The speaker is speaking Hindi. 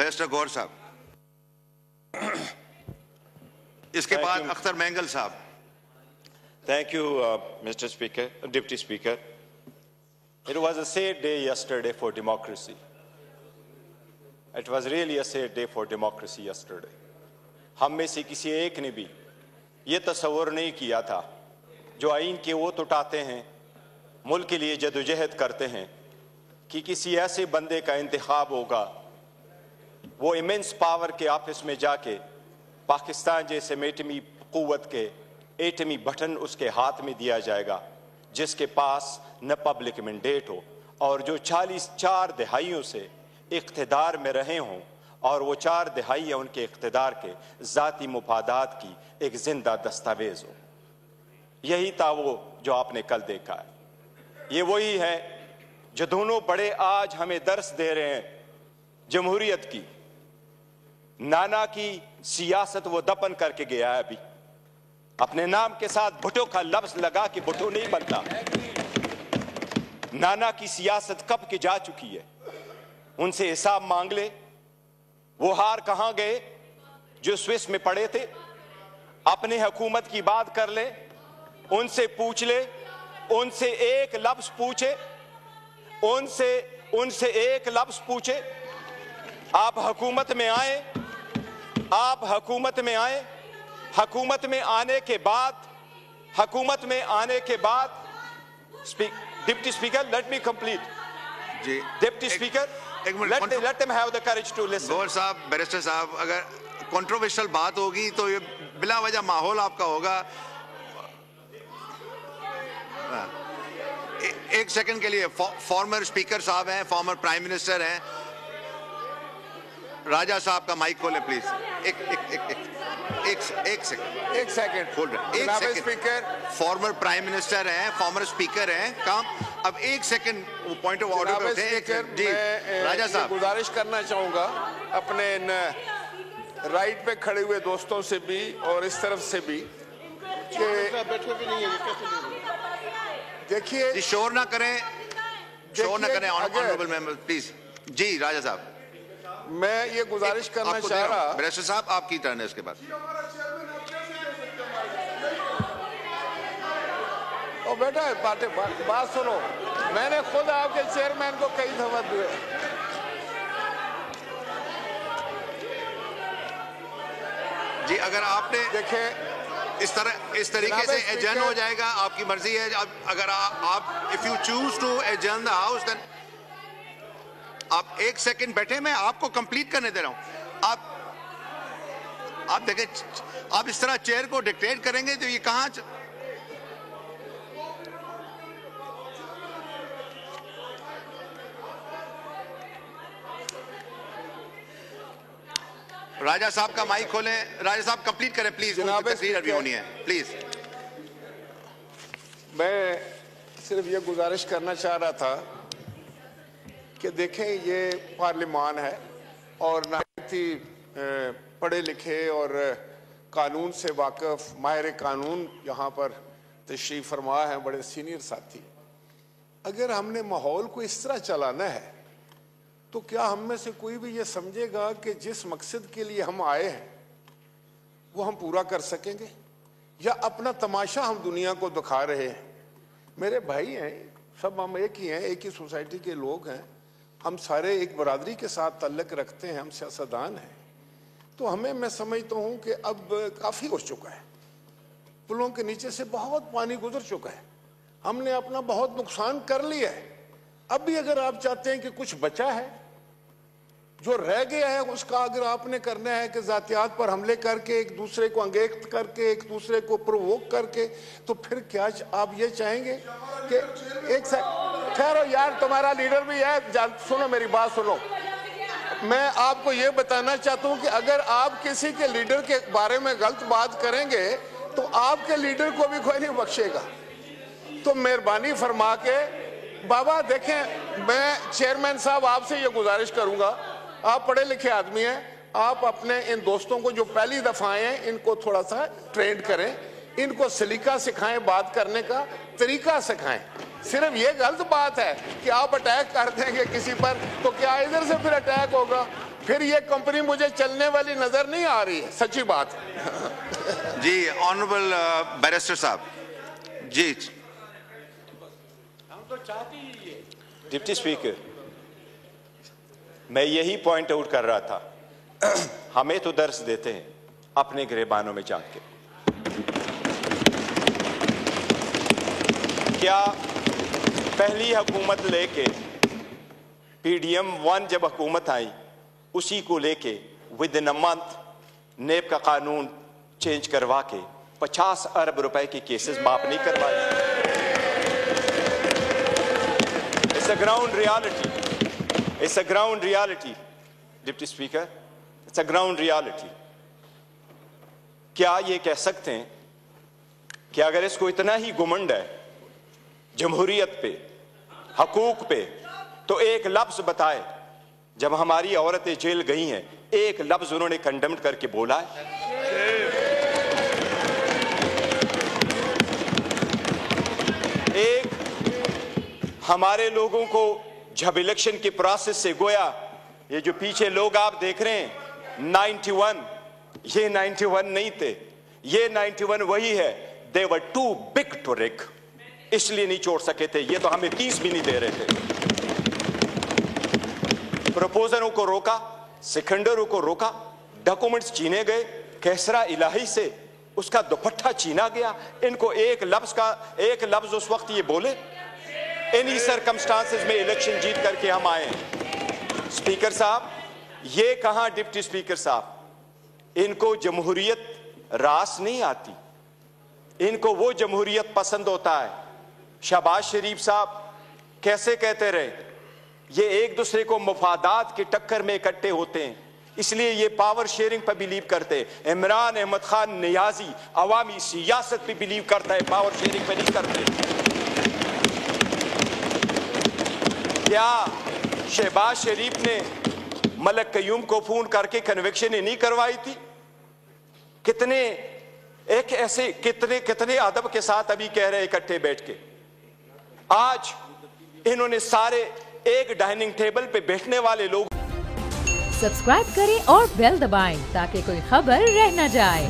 बैरिस्टर गौर साहब, इसके बाद अख्तर मैंगल साहब। Thank you, Mr. Speaker, Deputy Speaker. It was a sad day yesterday for democracy. It was really a sad day for democracy yesterday. हम में से किसी एक ने भी ये तस्वर नहीं किया था, जो आइन के वो उठाते हैं, मुल्क के लिए जदोजहद करते हैं, कि किसी ऐसे बंदे का इंतखाब होगा, वो इमेंस पावर के ऑफिस में जाके पाकिस्तान जैसे एटमी क़ुव्वत के एटमी बटन उसके हाथ में दिया जाएगा, जिसके पास न पब्लिक मैंडेट हो और जो 4 दहाइयों से इक़्तिदार में रहे हों और वो 4 दहाइयाँ उनके इक़्तिदार के ज़ाती मुफादात की एक जिंदा दस्तावेज़ हो। यही था वो जो आपने कल देखा है। ये वही है जो दोनों बड़े आज हमें दर्स दे रहे हैं जमहूरियत की। नाना की सियासत वो दफन करके गया है, अभी अपने नाम के साथ भुट्टो का लफ्ज लगा कि भुट्टो नहीं बनता। नाना की सियासत कब की जा चुकी है, उनसे हिसाब मांग ले। वो हार कहां गए जो स्विस में पड़े थे? अपने हुकूमत की बात कर ले, उनसे पूछ ले, उनसे एक लफ्ज पूछे, उनसे एक लफ्ज पूछे। आप हुकूमत में आए, आप हुकूमत में आए, हुकूमत में आने के बाद deputy speaker, let me complete जी। Deputy speaker, let them have the courage to listen. Gaur साहब, बैरिस्टर साहब, अगर कंट्रोवर्शियल बात होगी तो ये बिला वजह माहौल आपका होगा। एक सेकंड के लिए फॉर्मर स्पीकर साहब हैं, फॉर्मर प्राइम मिनिस्टर हैं, राजा साहब का माइक खोलें प्लीज। एक सेकंड होल्ड, एक second. Speaker former prime minister हैं, फॉर्मर स्पीकर हैं, काम अब एक सेकंड वो पॉइंट ऑफ ऑर्डर पे थे जी। राजा साहब, गुजारिश करना चाहूंगा अपने राइट पे खड़े हुए दोस्तों से भी और इस तरफ से भी देखिए, शोर ना करें ऑनरेबल मेंबर प्लीज। जी राजा साहब, मैं ये गुजारिश करना चाह रहा। बैरिस्टर साहब आपकी टर्न है, इसके बाद। ओ बेटा बात सुनो, मैंने खुद आपके चेयरमैन को कई दफा दिए। जी अगर आपने देखे इस तरीके से एडजर्न हो जाएगा, आपकी मर्जी है। अगर आप if you choose to adjourn the house then आप एक सेकंड बैठे, मैं आपको कंप्लीट करने दे रहा हूं। आप देखें, आप इस तरह चेयर को डिक्टेट करेंगे तो ये कहां राजा साहब का माइक खोलें। राजा साहब कंप्लीट करें प्लीज, तकरीर अभी होनी है प्लीज। मैं सिर्फ ये गुजारिश करना चाह रहा था कि देखें, ये पार्लिमान है और नहायत ही पढ़े लिखे और कानून से वाकिफ माहिर कानून यहाँ पर तशरीफ फरमा है, बड़े सीनियर साथी। अगर हमने माहौल को इस तरह चलाना है तो क्या हम में से कोई भी ये समझेगा कि जिस मकसद के लिए हम आए हैं वो हम पूरा कर सकेंगे, या अपना तमाशा हम दुनिया को दिखा रहे हैं? मेरे भाई हैं, सब हम एक ही हैं, एक ही सोसाइटी के लोग हैं, हम सारे एक बरादरी के साथ ताल्लुक़ रखते हैं, हम सियासतदान हैं। तो हमें, मैं समझता हूँ कि अब काफ़ी हो चुका है, पुलों के नीचे से बहुत पानी गुजर चुका है, हमने अपना बहुत नुकसान कर लिया है। अब भी अगर आप चाहते हैं कि कुछ बचा है, जो रह गया है, उसका अगर आपने करना है कि जातियात पर हमले करके, एक दूसरे को अंगेख्त करके, एक दूसरे को प्रोवोक करके, तो फिर क्या आप ये चाहेंगे कि एक ठहरो यार, तुम्हारा लीडर भी है, सुनो मेरी बात सुनो। मैं आपको ये बताना चाहता हूँ कि अगर आप किसी के लीडर के बारे में गलत बात करेंगे तो आपके लीडर को भी कोई नहीं बख्शेगा। तो मेहरबानी फरमा के बाबा देखें, मैं चेयरमैन साहब आपसे ये गुजारिश करूंगा, आप पढ़े लिखे आदमी हैं, आप अपने इन दोस्तों को जो पहली दफा आए हैं इनको थोड़ा सा ट्रेन करें, इनको सलीका सिखाएं, बात करने का तरीका सिखाएं। सिर्फ ये गलत बात है कि आप अटैक कर देंगे किसी पर, तो क्या इधर से फिर अटैक होगा? फिर ये कंपनी मुझे चलने वाली नजर नहीं आ रही है, सच्ची बात। जी ऑनरेबल बैरिस्टर साहब जी। डिप्टी स्पीकर, मैं यही पॉइंट आउट कर रहा था, हमें तो दर्स देते हैं अपने गिरेबानों में जाके। क्या पहली हुकूमत लेके PDM 1 जब हुकूमत आई, उसी को लेके विद इन अ मंथ नेब का कानून चेंज करवा के 50 अरब रुपए के केसेस माफ नहीं करवाए? It's a ground reality, it's a ground reality deputy speaker, it's a ground reality. क्या ये कह सकते हैं कि अगर इसको इतना ही घुमंड है जमहूरियत पे, हकूक पे, तो एक लफ्ज बताए जब हमारी औरतें जेल गई हैं, एक लफ्ज उन्होंने कंडेम्ड करके बोला है? एक हमारे लोगों को जब इलेक्शन के प्रोसेस से गोया, ये जो पीछे लोग आप देख रहे हैं 91, ये 91 नहीं थे, ये 91 वही है। दे वर टू बिग टू रिग, इसलिए नहीं छोड़ सके थे। ये तो हमें 30 भी नहीं दे रहे थे। प्रपोजलों को रोका, सिकंदरों को रोका, डॉक्यूमेंट्स छीने गए, कैसरा इलाही से उसका दुपट्टा छीना गया। इनको एक लफ्ज उस वक्त ये बोले, इन्हीं सर्कमस्टांसेस में इलेक्शन जीत करके हम आए हैं। स्पीकर साहब, ये कहां डिप्टी स्पीकर साहब, इनको जमहूरियत रास नहीं आती, इनको वो जमहूरियत पसंद होता है। शहबाज शरीफ साहब कैसे कहते रहे, ये एक दूसरे को मफादात की टक्कर में इकट्ठे होते हैं, इसलिए ये पावर शेयरिंग पर बिलीव करते हैं। इमरान अहमद खान नियाजी अवामी सियासत पे बिलीव करता है, पावर शेयरिंग पे नहीं करते। क्या शहबाज शरीफ ने मलक कयूम को फोन करके कन्विक्शन नहीं करवाई थी? कितने अदब के साथ अभी कह रहे इकट्ठे बैठ के। आज इन्होंने सारे एक डाइनिंग टेबल पे बैठने वाले लोग। सब्सक्राइब करें और बेल दबाएं ताकि कोई खबर रह न जाए।